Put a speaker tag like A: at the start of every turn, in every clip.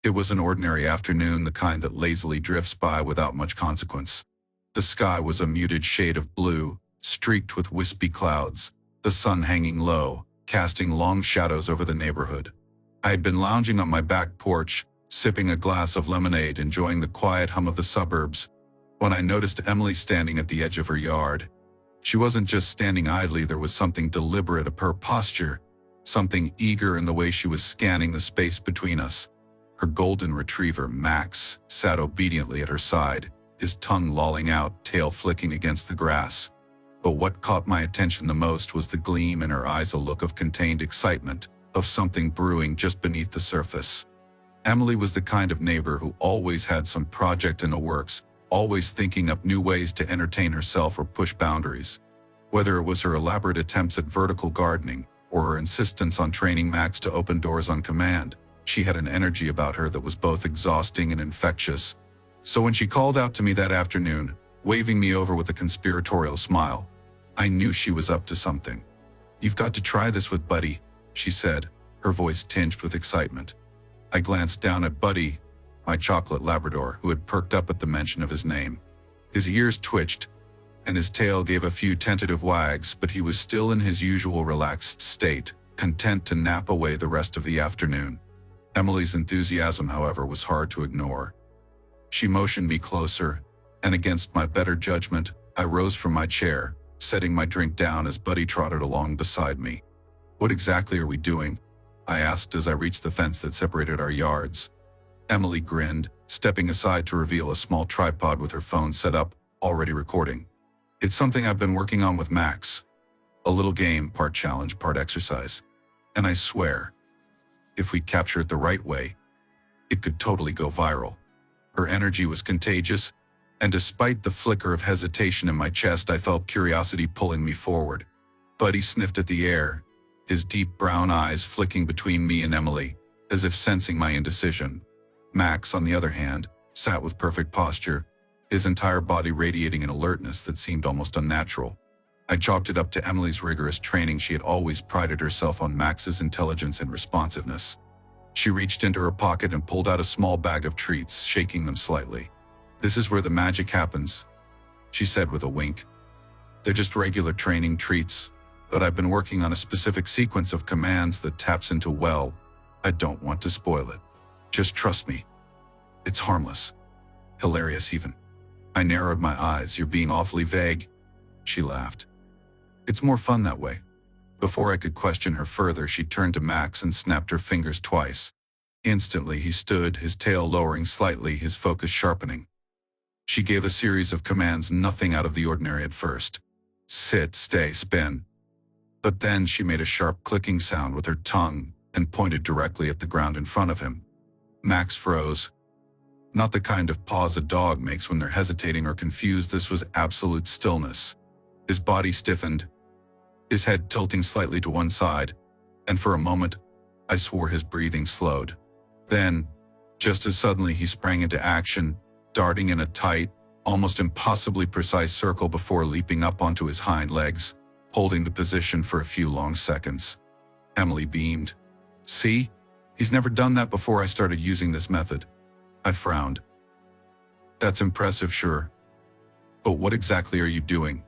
A: It was an ordinary afternoon, the kind that lazily drifts by without much consequence. The sky was a muted shade of blue, streaked with wispy clouds, the sun hanging low, casting long shadows over the neighborhood. I had been lounging on my back porch, sipping a glass of lemonade, enjoying the quiet hum of the suburbs, when I noticed Emily standing at the edge of her yard. She wasn't just standing idly, there was something deliberate about her posture, something eager in the way she was scanning the space between us. Her golden retriever, Max, sat obediently at her side, his tongue lolling out, tail flicking against the grass. But what caught my attention the most was the gleam in her eyes, a look of contained excitement, of something brewing just beneath the surface. Emily was the kind of neighbor who always had some project in the works, always thinking up new ways to entertain herself or push boundaries. Whether it was her elaborate attempts at vertical gardening, or her insistence on training Max to open doors on command, she had an energy about her that was both exhausting and infectious. So when she called out to me that afternoon, waving me over with a conspiratorial smile, I knew she was up to something. "You've got to try this with Buddy," she said, her voice tinged with excitement. I glanced down at Buddy, my chocolate Labrador, who had perked up at the mention of his name. His ears twitched, and his tail gave a few tentative wags, but he was still in his usual relaxed state, content to nap away the rest of the afternoon. Emily's enthusiasm, however, was hard to ignore. She motioned me closer, and against my better judgment, I rose from my chair, setting my drink down as Buddy trotted along beside me. "What exactly are we doing?" I asked as I reached the fence that separated our yards. Emily grinned, stepping aside to reveal a small tripod with her phone set up, already recording. "It's something I've been working on with Max. A little game, part challenge, part exercise. And I swear, if we capture it the right way, it could totally go viral." Her energy was contagious, and despite the flicker of hesitation in my chest, I felt curiosity pulling me forward. Buddy sniffed at the air, his deep brown eyes flicking between me and Emily, as if sensing my indecision. Max, on the other hand, sat with perfect posture, his entire body radiating an alertness that seemed almost unnatural. I chalked it up to Emily's rigorous training. She had always prided herself on Max's intelligence and responsiveness. She reached into her pocket and pulled out a small bag of treats, shaking them slightly. "This is where the magic happens," she said with a wink. "They're just regular training treats, but I've been working on a specific sequence of commands that taps into, well, I don't want to spoil it. Just trust me. It's harmless. Hilarious even." I narrowed my eyes. "You're being awfully vague," she laughed. "It's more fun that way." Before I could question her further, she turned to Max and snapped her fingers twice. Instantly he stood, his tail lowering slightly, his focus sharpening. She gave a series of commands, nothing out of the ordinary at first. Sit, stay, spin. But then she made a sharp clicking sound with her tongue and pointed directly at the ground in front of him. Max froze. Not the kind of pause a dog makes when they're hesitating or confused. This was absolute stillness. His body stiffened, his head tilting slightly to one side, and for a moment, I swore his breathing slowed. Then, just as suddenly, he sprang into action, darting in a tight, almost impossibly precise circle before leaping up onto his hind legs, holding the position for a few long seconds. Emily beamed. "See? He's never done that before I started using this method." I frowned. "That's impressive, sure. But what exactly are you doing?"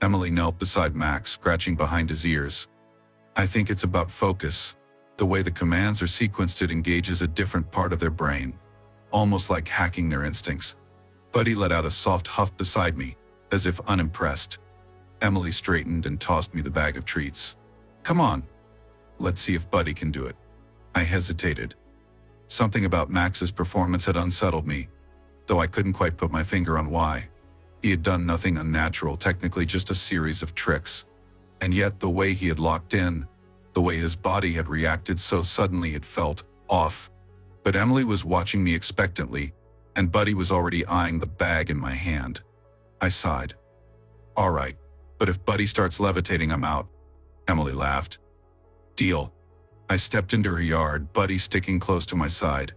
A: Emily knelt beside Max, scratching behind his ears. "I think it's about focus. The way the commands are sequenced, it engages a different part of their brain, almost like hacking their instincts." Buddy let out a soft huff beside me, as if unimpressed. Emily straightened and tossed me the bag of treats. "Come on. Let's see if Buddy can do it." I hesitated. Something about Max's performance had unsettled me, though I couldn't quite put my finger on why. He had done nothing unnatural, technically just a series of tricks. And yet the way he had locked in, the way his body had reacted so suddenly, it felt off. But Emily was watching me expectantly, and Buddy was already eyeing the bag in my hand. I sighed. "All right, but if Buddy starts levitating, I'm out." Emily laughed. "Deal." I stepped into her yard, Buddy sticking close to my side.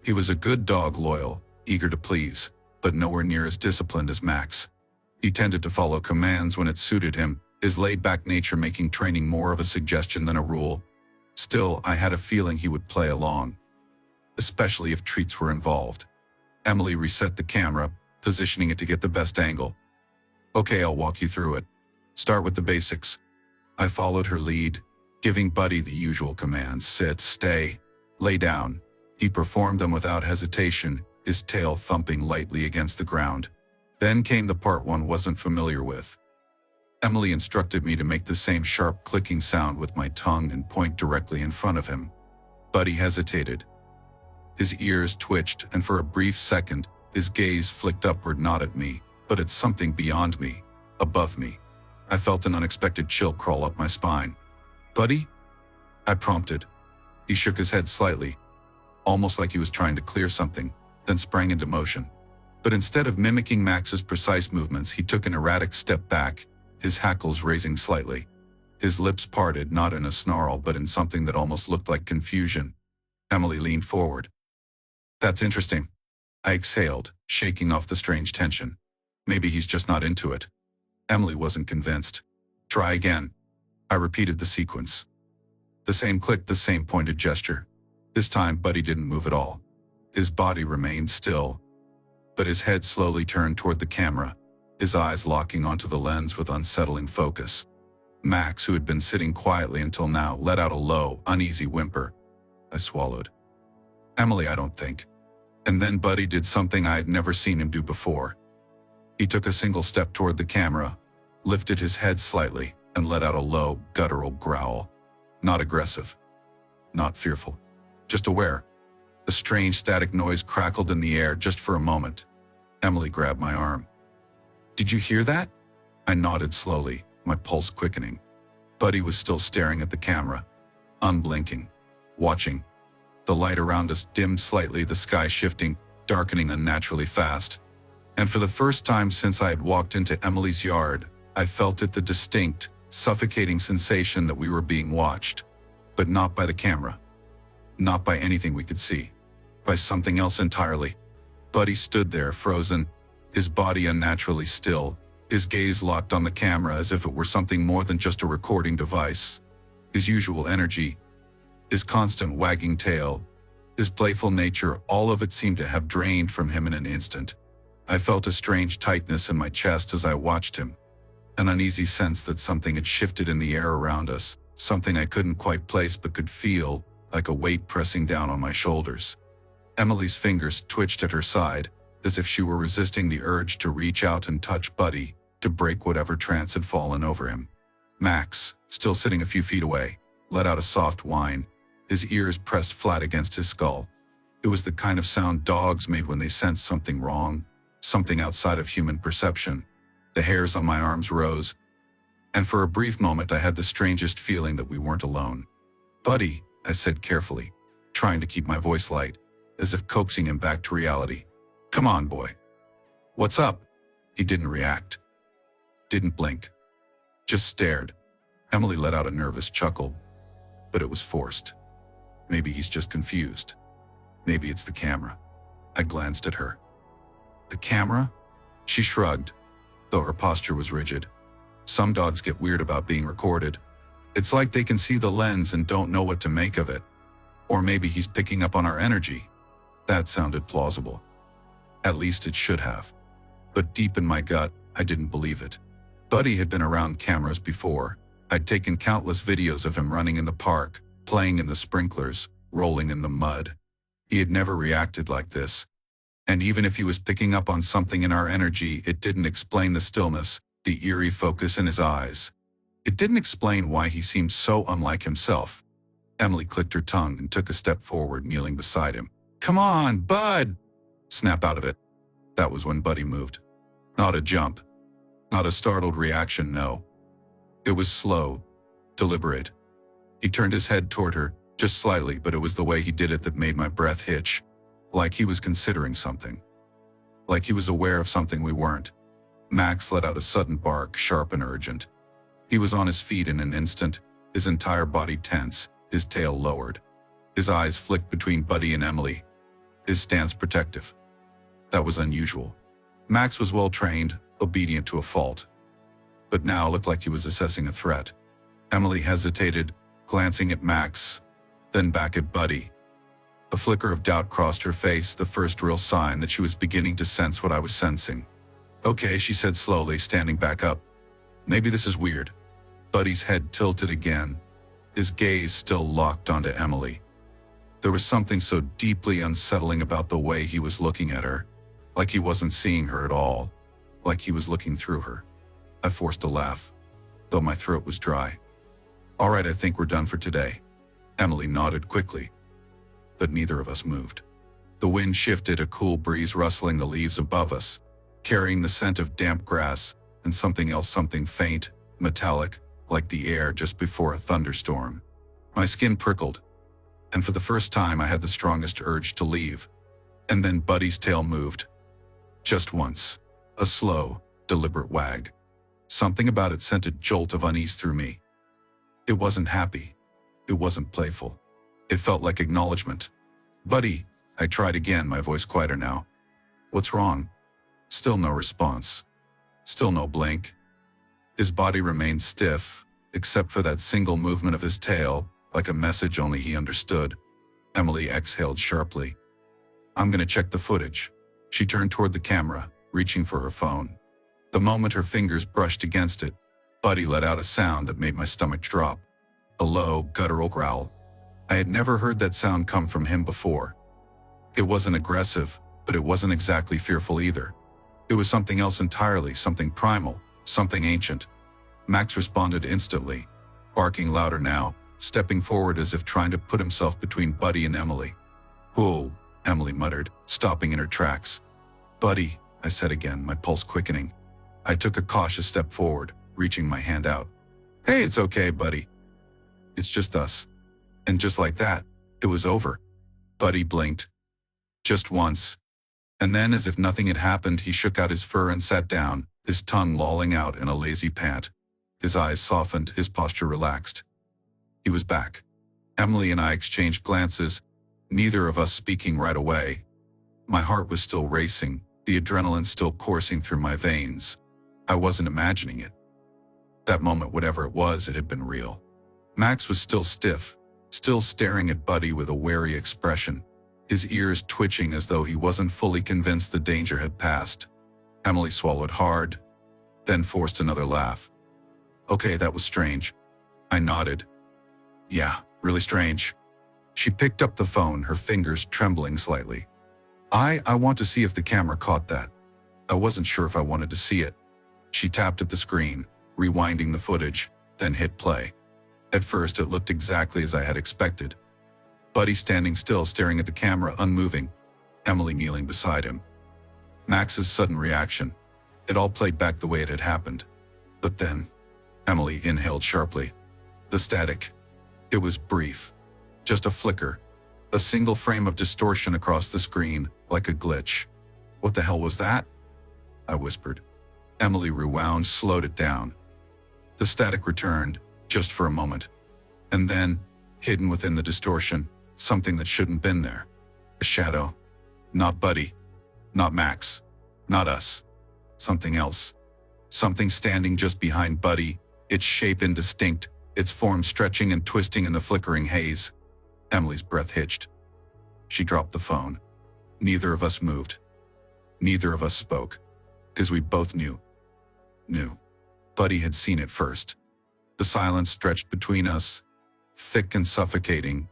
A: He was a good dog, loyal, eager to please, but nowhere near as disciplined as Max. He tended to follow commands when it suited him, his laid-back nature making training more of a suggestion than a rule. Still, I had a feeling he would play along. especially if treats were involved. Emily reset the camera, positioning it to get the best angle. Okay, I'll walk you through it. Start with the basics. I followed her lead, giving Buddy the usual commands: sit, stay, lay down. He performed them without hesitation, his tail thumping lightly against the ground. Then came the part one wasn't familiar with. Emily instructed me to make the same sharp clicking sound with my tongue and point directly in front of him. Buddy hesitated. His ears twitched, and for a brief second, his gaze flicked upward, not at me, but at something beyond me, above me. I felt an unexpected chill crawl up my spine. Buddy? I prompted. He shook his head slightly, almost like he was trying to clear something, then sprang into motion. But instead of mimicking Max's precise movements, he took an erratic step back, his hackles raising slightly. His lips parted, not in a snarl but in something that almost looked like confusion. Emily leaned forward. That's interesting. I exhaled, shaking off the strange tension. Maybe he's just not into it. Emily wasn't convinced. Try again. I repeated the sequence. The same click, the same pointed gesture. This time, Buddy didn't move at all. His body remained still, but his head slowly turned toward the camera, his eyes locking onto the lens with unsettling focus. Max, who had been sitting quietly until now, let out a low, uneasy whimper. I swallowed. Emily, I don't think. And then Buddy did something I had never seen him do before. He took a single step toward the camera, lifted his head slightly, and let out a low, guttural growl. Not aggressive. Not fearful. Just aware. A strange static noise crackled in the air just for a moment. Emily grabbed my arm. Did you hear that? I nodded slowly, my pulse quickening. Buddy was still staring at the camera, unblinking, watching. The light around us dimmed slightly, the sky shifting, darkening unnaturally fast. And for the first time since I had walked into Emily's yard, I felt it, the distinct, suffocating sensation that we were being watched. But not by the camera. Not by anything we could see. By something else entirely. Buddy stood there, frozen, his body unnaturally still, his gaze locked on the camera as if it were something more than just a recording device. His usual energy, his constant wagging tail, his playful nature, all of it seemed to have drained from him in an instant. I felt a strange tightness in my chest as I watched him, an uneasy sense that something had shifted in the air around us, something I couldn't quite place but could feel, like a weight pressing down on my shoulders. Emily's fingers twitched at her side, as if she were resisting the urge to reach out and touch Buddy, to break whatever trance had fallen over him. Max, still sitting a few feet away, let out a soft whine, his ears pressed flat against his skull. It was the kind of sound dogs made when they sense something wrong, something outside of human perception. The hairs on my arms rose, and for a brief moment I had the strangest feeling that we weren't alone. Buddy, I said carefully, trying to keep my voice light, as if coaxing him back to reality. Come on, boy. What's up? He didn't react. Didn't blink. Just stared. Emily let out a nervous chuckle, but it was forced. Maybe he's just confused. Maybe it's the camera. I glanced at her. The camera? She shrugged, though her posture was rigid. Some dogs get weird about being recorded. It's like they can see the lens and don't know what to make of it. Or maybe he's picking up on our energy. That sounded plausible. At least it should have. But deep in my gut, I didn't believe it. Buddy had been around cameras before. I'd taken countless videos of him running in the park, playing in the sprinklers, rolling in the mud. He had never reacted like this. And even if he was picking up on something in our energy, it didn't explain the stillness, the eerie focus in his eyes. It didn't explain why he seemed so unlike himself. Emily clicked her tongue and took a step forward, kneeling beside him. Come on, Bud! Snap out of it. That was when Buddy moved. Not a jump. Not a startled reaction, no. It was slow, deliberate. He turned his head toward her, just slightly, but it was the way he did it that made my breath hitch. Like he was considering something. Like he was aware of something we weren't. Max let out a sudden bark, sharp and urgent. He was on his feet in an instant, his entire body tense, his tail lowered. His eyes flicked between Buddy and Emily, his stance protective. That was unusual. Max was well-trained, obedient to a fault. But now looked like he was assessing a threat. Emily hesitated, glancing at Max, then back at Buddy. A flicker of doubt crossed her face, the first real sign that she was beginning to sense what I was sensing. "Okay," she said slowly, standing back up. "Maybe this is weird." Buddy's head tilted again, his gaze still locked onto Emily. There was something so deeply unsettling about the way he was looking at her, like he wasn't seeing her at all, like he was looking through her. I forced a laugh, though my throat was dry. "All right, I think we're done for today." Emily nodded quickly, but neither of us moved. The wind shifted, a cool breeze rustling the leaves above us, carrying the scent of damp grass and something else, something faint, metallic, like the air just before a thunderstorm. My skin prickled, and for the first time I had the strongest urge to leave. And then Buddy's tail moved. Just once. A slow, deliberate wag. Something about it sent a jolt of unease through me. It wasn't happy. It wasn't playful. It felt like acknowledgement. "Buddy," I tried again, my voice quieter now. "What's wrong?" Still no response. Still no blink. His body remained stiff, except for that single movement of his tail, like a message only he understood. Emily exhaled sharply. "I'm gonna check the footage." She turned toward the camera, reaching for her phone. The moment her fingers brushed against it, Buddy let out a sound that made my stomach drop. A low, guttural growl. I had never heard that sound come from him before. It wasn't aggressive, but it wasn't exactly fearful either. It was something else entirely, something primal, something ancient. Max responded instantly, barking louder now, stepping forward as if trying to put himself between Buddy and Emily. "Whoa," Emily muttered, stopping in her tracks. "Buddy," I said again, my pulse quickening. I took a cautious step forward, reaching my hand out. "Hey, it's okay, Buddy. It's just us." And just like that, it was over. Buddy blinked. Just once. And then, as if nothing had happened, he shook out his fur and sat down, his tongue lolling out in a lazy pant. His eyes softened, his posture relaxed. He was back. Emily and I exchanged glances, neither of us speaking right away. My heart was still racing, the adrenaline still coursing through my veins. I wasn't imagining it. That moment, whatever it was, it had been real. Max was still stiff, still staring at Buddy with a wary expression, his ears twitching as though he wasn't fully convinced the danger had passed. Emily swallowed hard, then forced another laugh. "Okay, that was strange." I nodded. "Yeah, really strange." She picked up the phone, her fingers trembling slightly. I want to see if the camera caught that." I wasn't sure if I wanted to see it. She tapped at the screen, rewinding the footage, then hit play. At first, it looked exactly as I had expected. Buddy standing still, staring at the camera, unmoving. Emily kneeling beside him. Max's sudden reaction. It all played back the way it had happened. But then, Emily inhaled sharply. The static. It was brief. Just a flicker. A single frame of distortion across the screen, like a glitch. "What the hell was that?" I whispered. Emily rewound, slowed it down. The static returned, just for a moment. And then, hidden within the distortion, something that shouldn't been there. A shadow. Not Buddy. Not Max. Not us. Something else. Something standing just behind Buddy, its shape indistinct, its form stretching and twisting in the flickering haze. Emily's breath hitched. She dropped the phone. Neither of us moved. Neither of us spoke. Because we both knew. Buddy had seen it first. The silence stretched between us, thick and suffocating.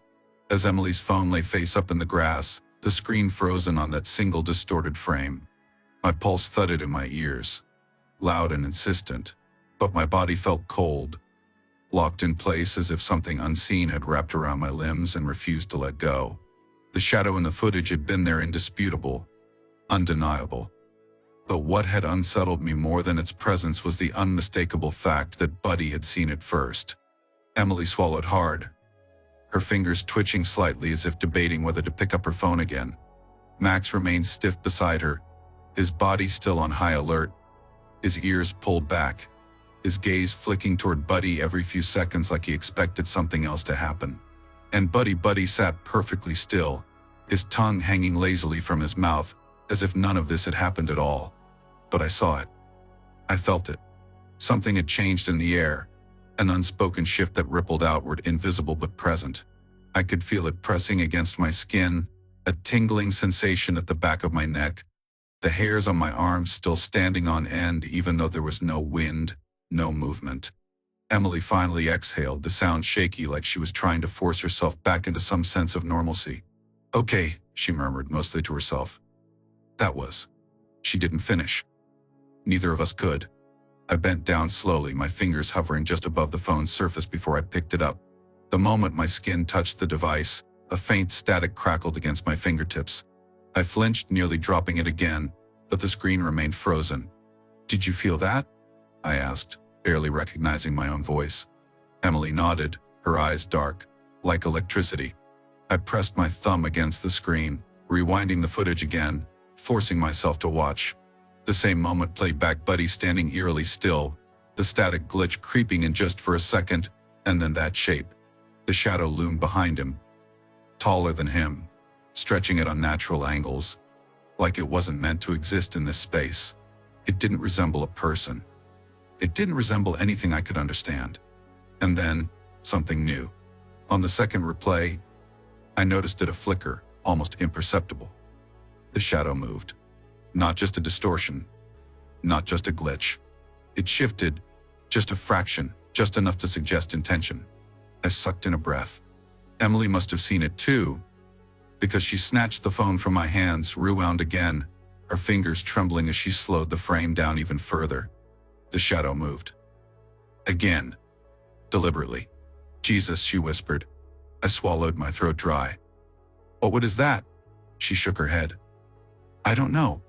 A: As Emily's phone lay face up in the grass, the screen frozen on that single distorted frame. My pulse thudded in my ears, loud and insistent, but my body felt cold, locked in place as if something unseen had wrapped around my limbs and refused to let go. The shadow in the footage had been there, indisputable, undeniable. But what had unsettled me more than its presence was the unmistakable fact that Buddy had seen it first. Emily swallowed hard, her fingers twitching slightly as if debating whether to pick up her phone again. Max remained stiff beside her, his body still on high alert, his ears pulled back, his gaze flicking toward Buddy every few seconds like he expected something else to happen. And Buddy sat perfectly still, his tongue hanging lazily from his mouth, as if none of this had happened at all. But I saw it. I felt it. Something had changed in the air, an unspoken shift that rippled outward, invisible but present. I could feel it pressing against my skin, a tingling sensation at the back of my neck, the hairs on my arms still standing on end even though there was no wind, no movement. Emily finally exhaled, the sound shaky like she was trying to force herself back into some sense of normalcy. "Okay," she murmured, mostly to herself. That was. She didn't finish. Neither of us could. I bent down slowly, my fingers hovering just above the phone's surface before I picked it up. The moment my skin touched the device, a faint static crackled against my fingertips. I flinched, nearly dropping it again, but the screen remained frozen. "Did you feel that?" I asked, barely recognizing my own voice. Emily nodded, her eyes dark, like electricity. I pressed my thumb against the screen, rewinding the footage again, forcing myself to watch. The same moment played back, Buddy standing eerily still, the static glitch creeping in just for a second, and then that shape. The shadow loomed behind him, taller than him, stretching at unnatural angles, like it wasn't meant to exist in this space. It didn't resemble a person. It didn't resemble anything I could understand. And then, something new. On the second replay, I noticed it a flicker, almost imperceptible. The shadow moved. Not just a distortion. Not just a glitch. It shifted, just a fraction, just enough to suggest intention. I sucked in a breath. Emily must have seen it too, because she snatched the phone from my hands, rewound again, her fingers trembling as she slowed the frame down even further. The shadow moved. Again. Deliberately. "Jesus," she whispered. I swallowed, my throat dry. "What is that?" She shook her head. "I don't know.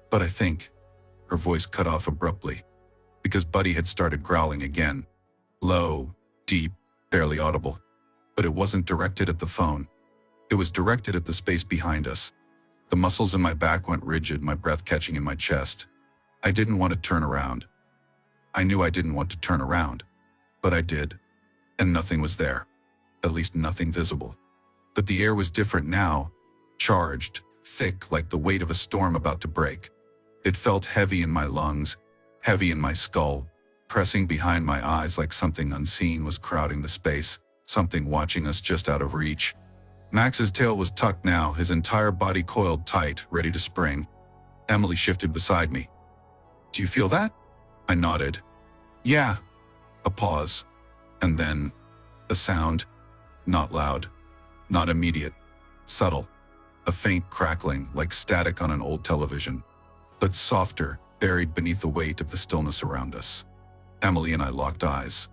A: But I think..." Her voice cut off abruptly, because Buddy had started growling again. Low, deep, barely audible. But it wasn't directed at the phone. It was directed at the space behind us. The muscles in my back went rigid, my breath catching in my chest. I didn't want to turn around. I knew I didn't want to turn around. But I did. And nothing was there. At least nothing visible. But the air was different now. Charged, thick, like the weight of a storm about to break. It felt heavy in my lungs, heavy in my skull, pressing behind my eyes like something unseen was crowding the space, something watching us just out of reach. Max's tail was tucked now, his entire body coiled tight, ready to spring. Emily shifted beside me. "Do you feel that?" I nodded. "Yeah." A pause. And then, a sound. Not loud. Not immediate. Subtle. A faint crackling, like static on an old television. But softer, buried beneath the weight of the stillness around us. Emily and I locked eyes.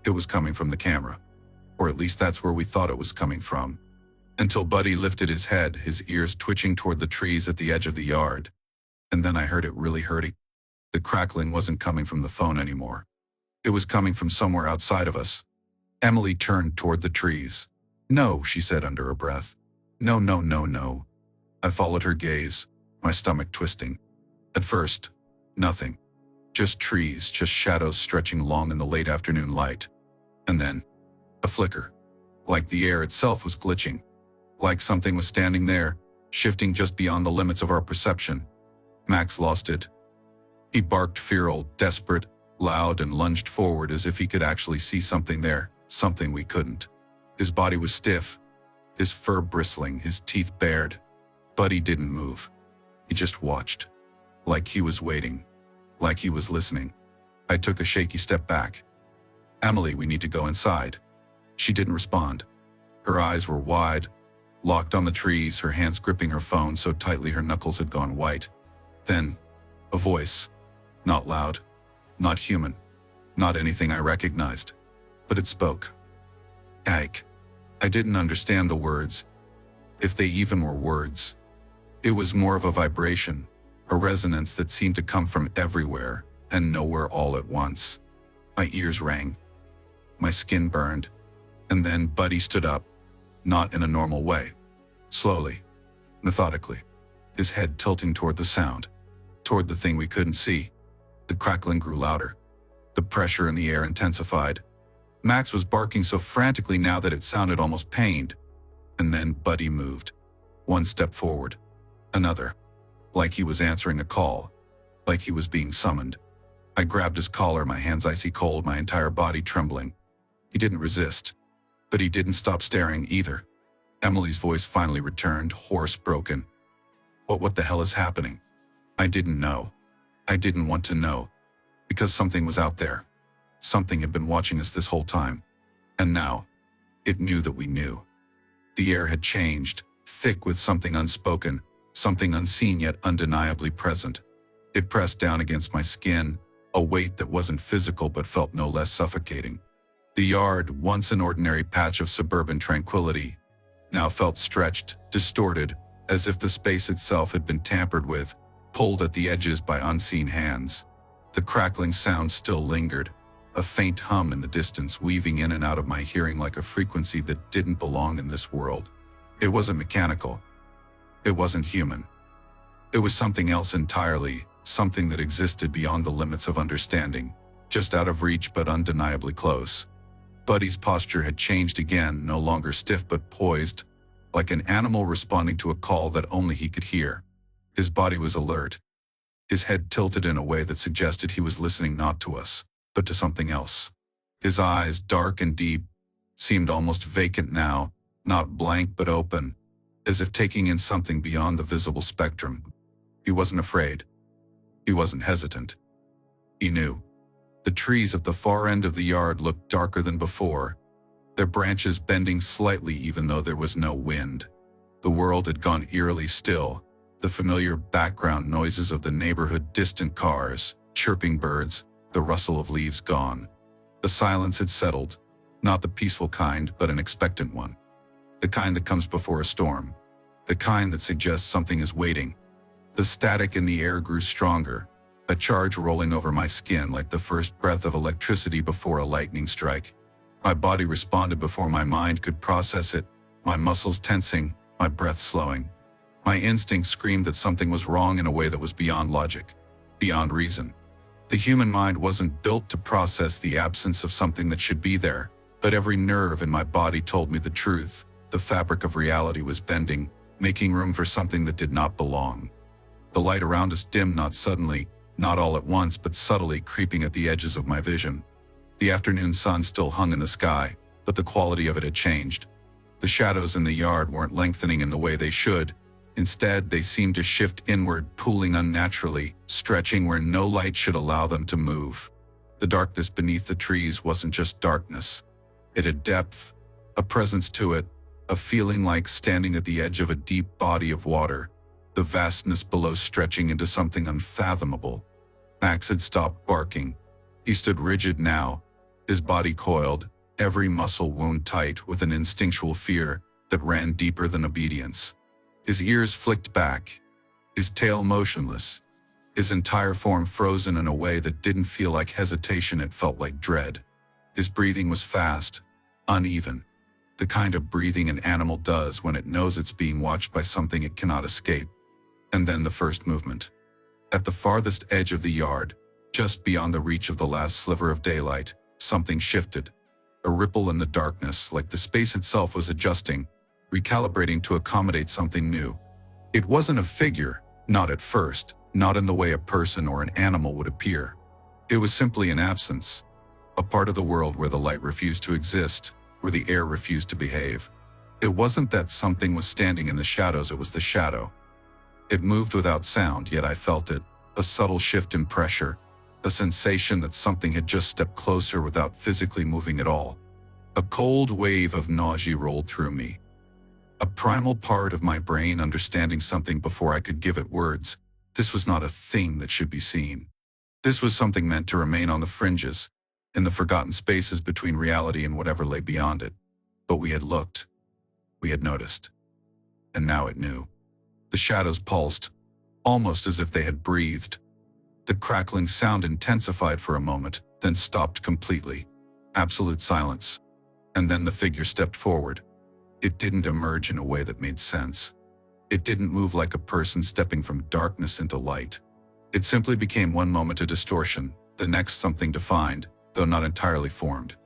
A: It was coming from the camera. Or at least that's where we thought it was coming from. Until Buddy lifted his head, his ears twitching toward the trees at the edge of the yard. And then I heard it really hurting. The crackling wasn't coming from the phone anymore. It was coming from somewhere outside of us. Emily turned toward the trees. "No," she said under her breath. "No, no, no, no." I followed her gaze, my stomach twisting. At first, nothing. Just trees, just shadows stretching long in the late afternoon light. And then, a flicker. Like the air itself was glitching. Like something was standing there, shifting just beyond the limits of our perception. Max lost it. He barked feral, desperate, loud, and lunged forward as if he could actually see something there, something we couldn't. His body was stiff, his fur bristling, his teeth bared. But he didn't move. He just watched. Like he was waiting. Like he was listening. I took a shaky step back. "Emily, we need to go inside." She didn't respond. Her eyes were wide, locked on the trees, her hands gripping her phone so tightly her knuckles had gone white. Then, a voice. Not loud. Not human. Not anything I recognized. But it spoke. Ike. I didn't understand the words. If they even were words. It was more of a vibration, a resonance that seemed to come from everywhere and nowhere all at once. My ears rang. My skin burned. And then Buddy stood up. Not in a normal way. Slowly. Methodically. His head tilting toward the sound. Toward the thing we couldn't see. The crackling grew louder. The pressure in the air intensified. Max was barking so frantically now that it sounded almost pained. And then Buddy moved. One step forward. Another. Like he was answering a call. Like he was being summoned. I grabbed his collar, my hands icy cold, my entire body trembling. He didn't resist. But he didn't stop staring either. Emily's voice finally returned, hoarse, broken. What the hell is happening? I didn't know. I didn't want to know. Because something was out there. Something had been watching us this whole time. And now, it knew that we knew. The air had changed, thick with something unspoken, something unseen yet undeniably present. It pressed down against my skin, a weight that wasn't physical but felt no less suffocating. The yard, once an ordinary patch of suburban tranquility, now felt stretched, distorted, as if the space itself had been tampered with, pulled at the edges by unseen hands. The crackling sound still lingered, a faint hum in the distance weaving in and out of my hearing like a frequency that didn't belong in this world. It wasn't mechanical. It wasn't human. It was something else entirely, something that existed beyond the limits of understanding, just out of reach but undeniably close. Buddy's posture had changed again, no longer stiff but poised, like an animal responding to a call that only he could hear. His body was alert, his head tilted in a way that suggested he was listening not to us, but to something else. His eyes, dark and deep, seemed almost vacant now, not blank but open, as if taking in something beyond the visible spectrum. He wasn't afraid. He wasn't hesitant. He knew. The trees at the far end of the yard looked darker than before, their branches bending slightly even though there was no wind. The world had gone eerily still, the familiar background noises of the neighborhood, distant cars, chirping birds, the rustle of leaves gone. The silence had settled, not the peaceful kind, but an expectant one. The kind that comes before a storm. The kind that suggests something is waiting. The static in the air grew stronger, a charge rolling over my skin like the first breath of electricity before a lightning strike. My body responded before my mind could process it, my muscles tensing, my breath slowing. My instinct screamed that something was wrong in a way that was beyond logic, beyond reason. The human mind wasn't built to process the absence of something that should be there, but every nerve in my body told me the truth. The fabric of reality was bending, making room for something that did not belong. The light around us dimmed, not suddenly, not all at once, but subtly, creeping at the edges of my vision. The afternoon sun still hung in the sky, but the quality of it had changed. The shadows in the yard weren't lengthening in the way they should. Instead, they seemed to shift inward, pooling unnaturally, stretching where no light should allow them to move. The darkness beneath the trees wasn't just darkness. It had depth, a presence to it, a feeling like standing at the edge of a deep body of water, the vastness below stretching into something unfathomable. Max had stopped barking. He stood rigid now, his body coiled, every muscle wound tight with an instinctual fear that ran deeper than obedience. His ears flicked back, his tail motionless, his entire form frozen in a way that didn't feel like hesitation, it felt like dread. His breathing was fast, uneven, the kind of breathing an animal does when it knows it's being watched by something it cannot escape. And then the first movement. At the farthest edge of the yard, just beyond the reach of the last sliver of daylight, something shifted. A ripple in the darkness, like the space itself was adjusting, recalibrating to accommodate something new. It wasn't a figure, not at first, not in the way a person or an animal would appear. It was simply an absence, a part of the world where the light refused to exist, where the air refused to behave. It wasn't that something was standing in the shadows, it was the shadow. It moved without sound, yet I felt it, a subtle shift in pressure, a sensation that something had just stepped closer without physically moving at all. A cold wave of nausea rolled through me. A primal part of my brain understanding something before I could give it words. This was not a thing that should be seen. This was something meant to remain on the fringes, in the forgotten spaces between reality and whatever lay beyond it. But we had looked. We had noticed. And now it knew. The shadows pulsed, almost as if they had breathed. The crackling sound intensified for a moment, then stopped completely. Absolute silence. And then the figure stepped forward. It didn't emerge in a way that made sense. It didn't move like a person stepping from darkness into light. It simply became one moment a distortion, the next something defined, though not entirely formed.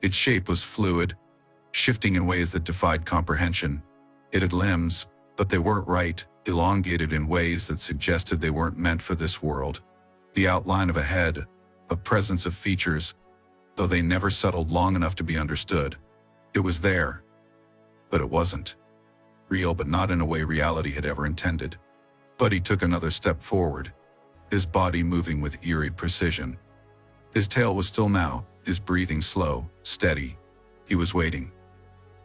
A: Its shape was fluid, shifting in ways that defied comprehension. It had limbs, but they weren't right, elongated in ways that suggested they weren't meant for this world. The outline of a head, a presence of features, though they never settled long enough to be understood. It was there, but it wasn't. Real, but not in a way reality had ever intended. Buddy took another step forward, his body moving with eerie precision. His tail was still now, his breathing slow, steady. He was waiting,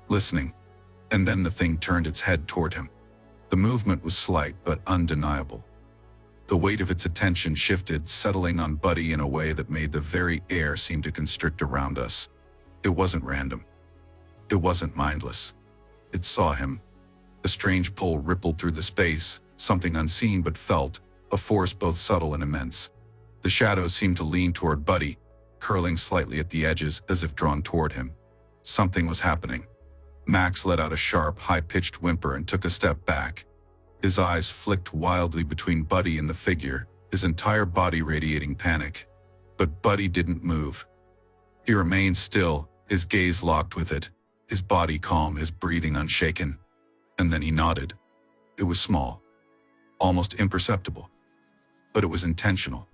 A: listening, and then the thing turned its head toward him. The movement was slight but undeniable. The weight of its attention shifted, settling on Buddy in a way that made the very air seem to constrict around us. It wasn't random. It wasn't mindless. It saw him. A strange pull rippled through the space, something unseen but felt, a force both subtle and immense. The shadows seemed to lean toward Buddy, curling slightly at the edges as if drawn toward him. Something was happening. Max let out a sharp, high-pitched whimper and took a step back. His eyes flicked wildly between Buddy and the figure, his entire body radiating panic. But Buddy didn't move. He remained still, his gaze locked with it, his body calm, his breathing unshaken. And then he nodded. It was small, almost imperceptible. But it was intentional.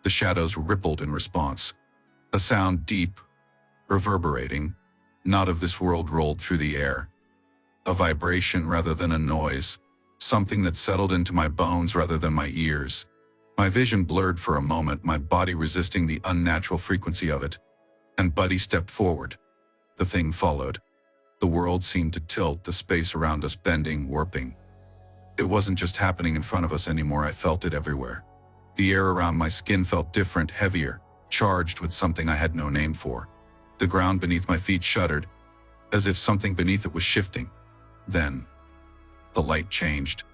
A: The shadows rippled in response. A sound deep, reverberating, not of this world, rolled through the air. A vibration rather than a noise, something that settled into my bones rather than my ears. My vision blurred for a moment, my body resisting the unnatural frequency of it. And Buddy stepped forward. The thing followed. The world seemed to tilt, the space around us bending, warping. It wasn't just happening in front of us anymore, I felt it everywhere. The air around my skin felt different, heavier, charged with something I had no name for. The ground beneath my feet shuddered, as if something beneath it was shifting. Then, the light changed.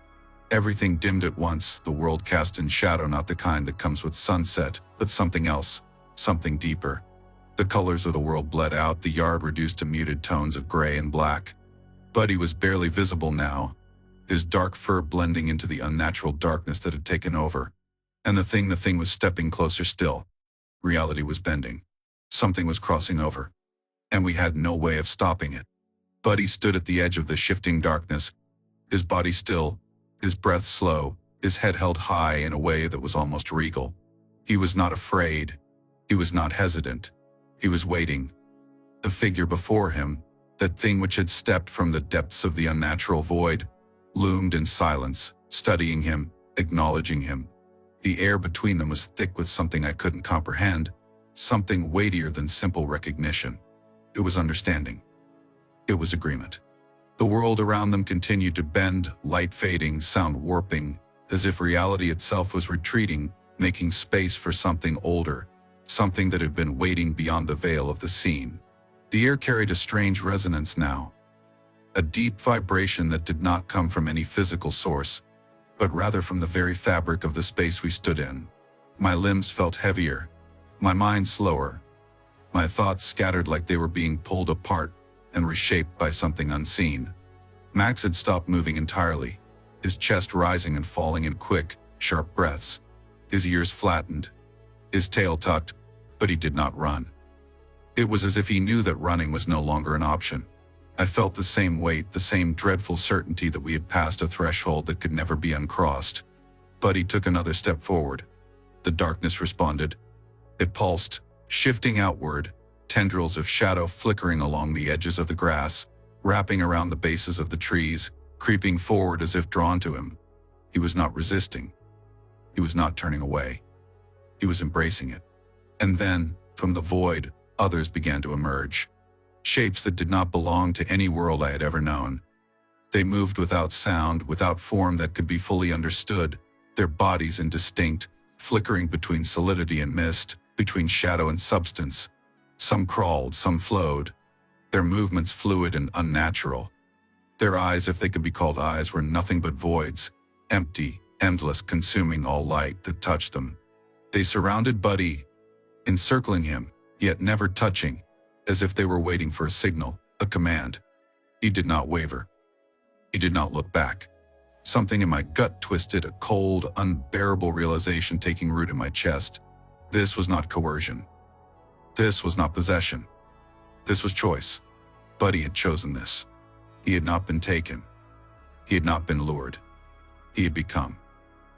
A: Everything dimmed at once, the world cast in shadow, not the kind that comes with sunset, but something else, something deeper. The colors of the world bled out, the yard reduced to muted tones of gray and black. Buddy was barely visible now, his dark fur blending into the unnatural darkness that had taken over. And the thing was stepping closer still. Reality was bending. Something was crossing over. And we had no way of stopping it. Buddy stood at the edge of the shifting darkness, his body still, his breath slow, his head held high in a way that was almost regal. He was not afraid. He was not hesitant. He was waiting. The figure before him, that thing which had stepped from the depths of the unnatural void, loomed in silence, studying him, acknowledging him. The air between them was thick with something I couldn't comprehend, something weightier than simple recognition. It was understanding. It was agreement. The world around them continued to bend, light fading, sound warping, as if reality itself was retreating, making space for something older, something that had been waiting beyond the veil of the scene. The air carried a strange resonance now, a deep vibration that did not come from any physical source, but rather from the very fabric of the space we stood in. My limbs felt heavier, my mind slower, my thoughts scattered like they were being pulled apart and reshaped by something unseen. Max had stopped moving entirely, his chest rising and falling in quick, sharp breaths. His ears flattened, his tail tucked, but he did not run. It was as if he knew that running was no longer an option. I felt the same weight, the same dreadful certainty that we had passed a threshold that could never be uncrossed. Buddy took another step forward. The darkness responded. It pulsed, shifting outward, tendrils of shadow flickering along the edges of the grass, wrapping around the bases of the trees, creeping forward as if drawn to him. He was not resisting. He was not turning away. He was embracing it. And then, from the void, others began to emerge. Shapes that did not belong to any world I had ever known. They moved without sound, without form that could be fully understood, their bodies indistinct, flickering between solidity and mist, between shadow and substance. Some crawled, some flowed, their movements fluid and unnatural. Their eyes, if they could be called eyes, were nothing but voids, empty, endless, consuming all light that touched them. They surrounded Buddy, encircling him, yet never touching, as if they were waiting for a signal, a command. He did not waver. He did not look back. Something in my gut twisted, a cold, unbearable realization taking root in my chest. This was not coercion. This was not possession. This was choice. Buddy had chosen this. He had not been taken. He had not been lured. He had become.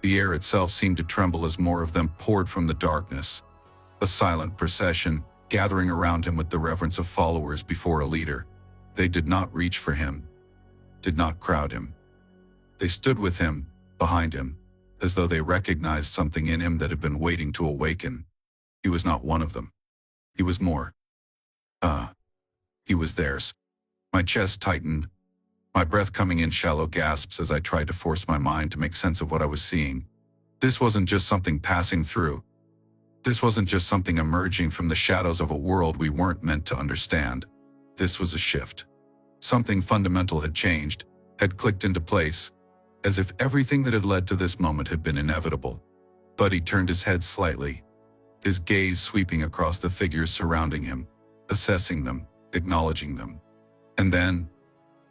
A: The air itself seemed to tremble as more of them poured from the darkness. A silent procession, gathering around him with the reverence of followers before a leader. They did not reach for him, did not crowd him. They stood with him, behind him, as though they recognized something in him that had been waiting to awaken. He was not one of them. He was more. He was theirs. My chest tightened, my breath coming in shallow gasps as I tried to force my mind to make sense of what I was seeing. This wasn't just something passing through. This wasn't just something emerging from the shadows of a world we weren't meant to understand. This was a shift. Something fundamental had changed, had clicked into place, as if everything that had led to this moment had been inevitable. Buddy turned his head slightly, his gaze sweeping across the figures surrounding him, assessing them, acknowledging them. And then,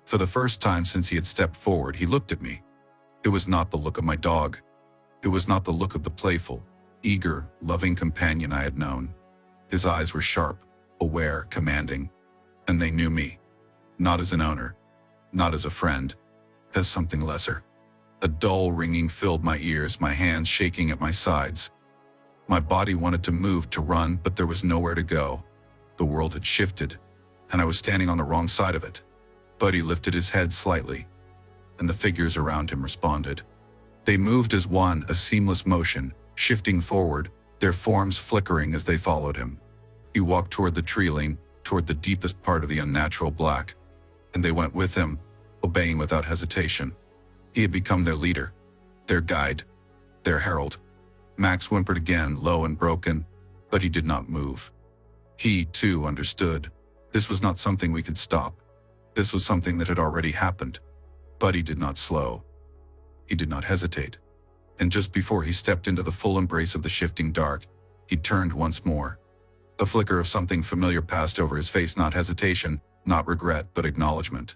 A: for the first time since he had stepped forward, he looked at me. It was not the look of my dog. It was not the look of the playful, eager, loving companion I had known. His eyes were sharp, aware, commanding, and they knew me. Not as an owner, not as a friend, as something lesser. A dull ringing filled my ears, my hands shaking at my sides. My body wanted to move, to run, but there was nowhere to go. The world had shifted, and I was standing on the wrong side of it. Buddy lifted his head slightly, and the figures around him responded. They moved as one, a seamless motion, shifting forward, their forms flickering as they followed him. He walked toward the tree line, toward the deepest part of the unnatural black, and they went with him, obeying without hesitation. He had become their leader, their guide, their herald. Max whimpered again, low and broken, but he did not move. He, too, understood. This was not something we could stop. This was something that had already happened. But he did not slow. He did not hesitate. And just before he stepped into the full embrace of the shifting dark, he turned once more. A flicker of something familiar passed over his face, not hesitation, not regret, but acknowledgement.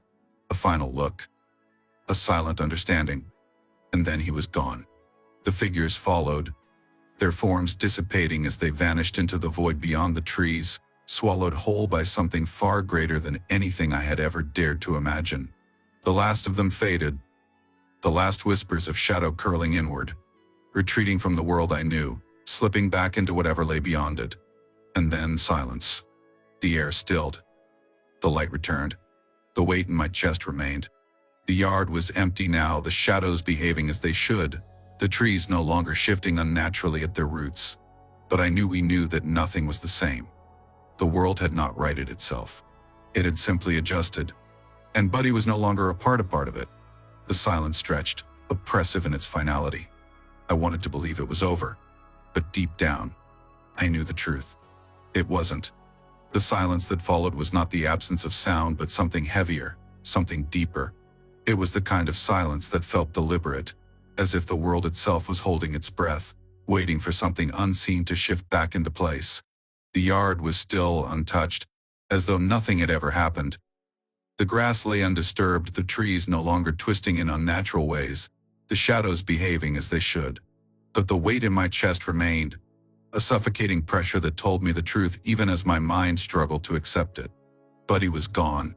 A: A final look. A silent understanding. And then he was gone. The figures followed, their forms dissipating as they vanished into the void beyond the trees, swallowed whole by something far greater than anything I had ever dared to imagine. The last of them faded, the last whispers of shadow curling inward, retreating from the world I knew, slipping back into whatever lay beyond it. And then silence. The air stilled. The light returned. The weight in my chest remained. The yard was empty now, the shadows behaving as they should, the trees no longer shifting unnaturally at their roots. But I knew we knew that nothing was the same. The world had not righted itself. It had simply adjusted. And Buddy was no longer a part of it. The silence stretched, oppressive in its finality. I wanted to believe it was over. But deep down, I knew the truth. It wasn't. The silence that followed was not the absence of sound, but something heavier, something deeper. It was the kind of silence that felt deliberate, as if the world itself was holding its breath, waiting for something unseen to shift back into place. The yard was still, untouched, as though nothing had ever happened. The grass lay undisturbed, the trees no longer twisting in unnatural ways, the shadows behaving as they should. But the weight in my chest remained, a suffocating pressure that told me the truth even as my mind struggled to accept it. Buddy was gone.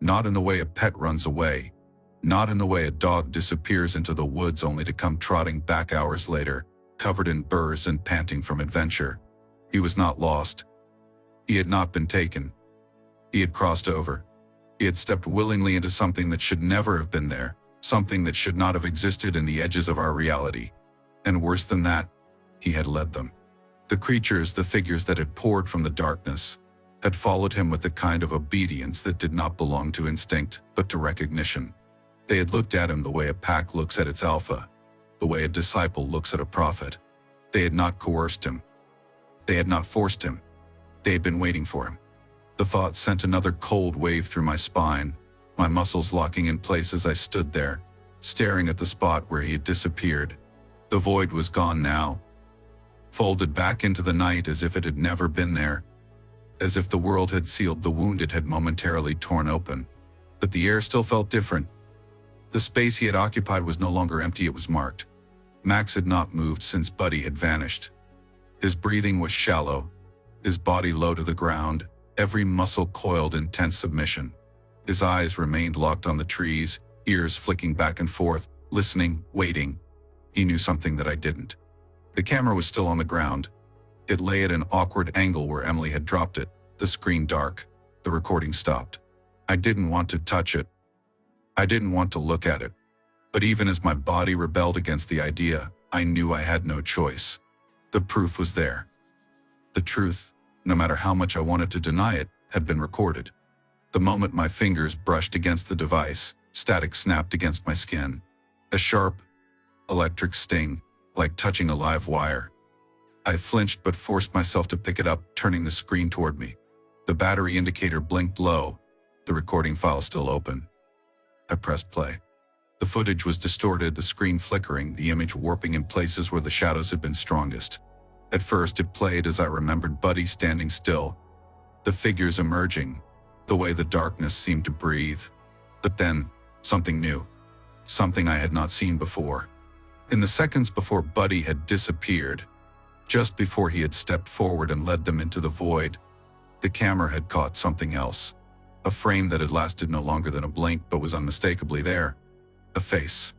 A: Not in the way a pet runs away. Not in the way a dog disappears into the woods only to come trotting back hours later, covered in burrs and panting from adventure. He was not lost. He had not been taken. He had crossed over. He had stepped willingly into something that should never have been there, something that should not have existed in the edges of our reality. And worse than that, he had led them. The creatures, the figures that had poured from the darkness, had followed him with the kind of obedience that did not belong to instinct, but to recognition. They had looked at him the way a pack looks at its alpha, the way a disciple looks at a prophet. They had not coerced him. They had not forced him. They had been waiting for him. The thought sent another cold wave through my spine, my muscles locking in place as I stood there, staring at the spot where he had disappeared. The void was gone now, folded back into the night as if it had never been there, as if the world had sealed the wound it had momentarily torn open. But the air still felt different. The space he had occupied was no longer empty, it was marked. Max had not moved since Buddy had vanished. His breathing was shallow, his body low to the ground, every muscle coiled in tense submission. His eyes remained locked on the trees, ears flicking back and forth, listening, waiting. He knew something that I didn't. The camera was still on the ground. It lay at an awkward angle where Emily had dropped it, the screen dark. The recording stopped. I didn't want to touch it. I didn't want to look at it. But even as my body rebelled against the idea, I knew I had no choice. The proof was there. The truth, no matter how much I wanted to deny it, had been recorded. The moment my fingers brushed against the device, static snapped against my skin. A sharp, electric sting, like touching a live wire. I flinched but forced myself to pick it up, turning the screen toward me. The battery indicator blinked low, the recording file still open. I pressed play. The footage was distorted, the screen flickering, the image warping in places where the shadows had been strongest. At first it played as I remembered Buddy standing still, the figures emerging, the way the darkness seemed to breathe. But then, something new. Something I had not seen before. In the seconds before Buddy had disappeared, just before he had stepped forward and led them into the void, the camera had caught something else. A frame that had lasted no longer than a blink but was unmistakably there. A face.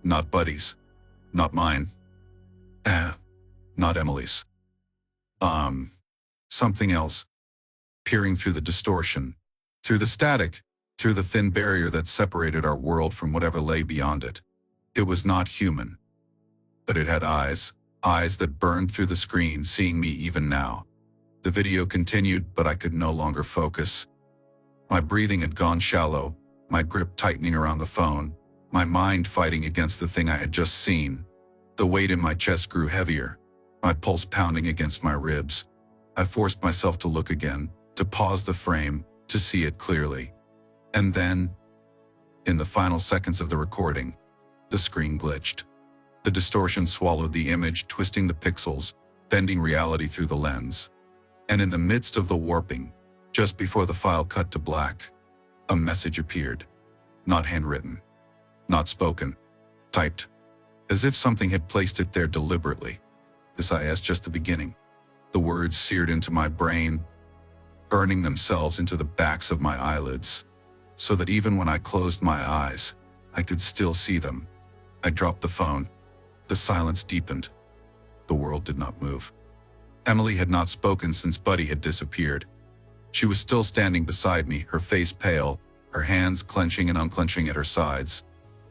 A: Not Buddy's. Not mine. Not Emily's. Something else. Peering through the distortion, through the static, through the thin barrier that separated our world from whatever lay beyond it. It was not human. But it had eyes, eyes that burned through the screen, seeing me even now. The video continued, but I could no longer focus. My breathing had gone shallow, my grip tightening around the phone, my mind fighting against the thing I had just seen. The weight in my chest grew heavier, my pulse pounding against my ribs. I forced myself to look again, to pause the frame, to see it clearly. And then, in the final seconds of the recording, the screen glitched. The distortion swallowed the image, twisting the pixels, bending reality through the lens. And in the midst of the warping, just before the file cut to black, a message appeared. Not handwritten. Not spoken. Typed. As if something had placed it there deliberately. This is just the beginning. The words seared into my brain, burning themselves into the backs of my eyelids, so that even when I closed my eyes, I could still see them. I dropped the phone. The silence deepened. The world did not move. Emily had not spoken since Buddy had disappeared. She was still standing beside me, her face pale, her hands clenching and unclenching at her sides.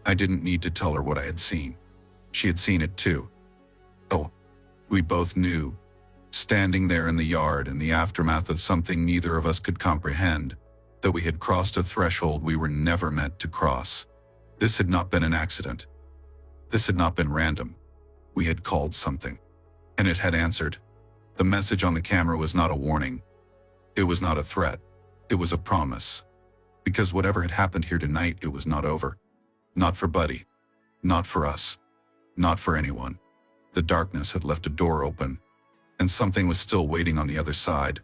A: I didn't need to tell her what I had seen. She had seen it too. Oh, we both knew. Standing there in the yard in the aftermath of something neither of us could comprehend, that we had crossed a threshold we were never meant to cross. This had not been an accident. This had not been random. We had called something. And it had answered. The message on the camera was not a warning. It was not a threat. It was a promise. Because whatever had happened here tonight, it was not over. Not for Buddy. Not for us. Not for anyone. The darkness had left a door open. And something was still waiting on the other side,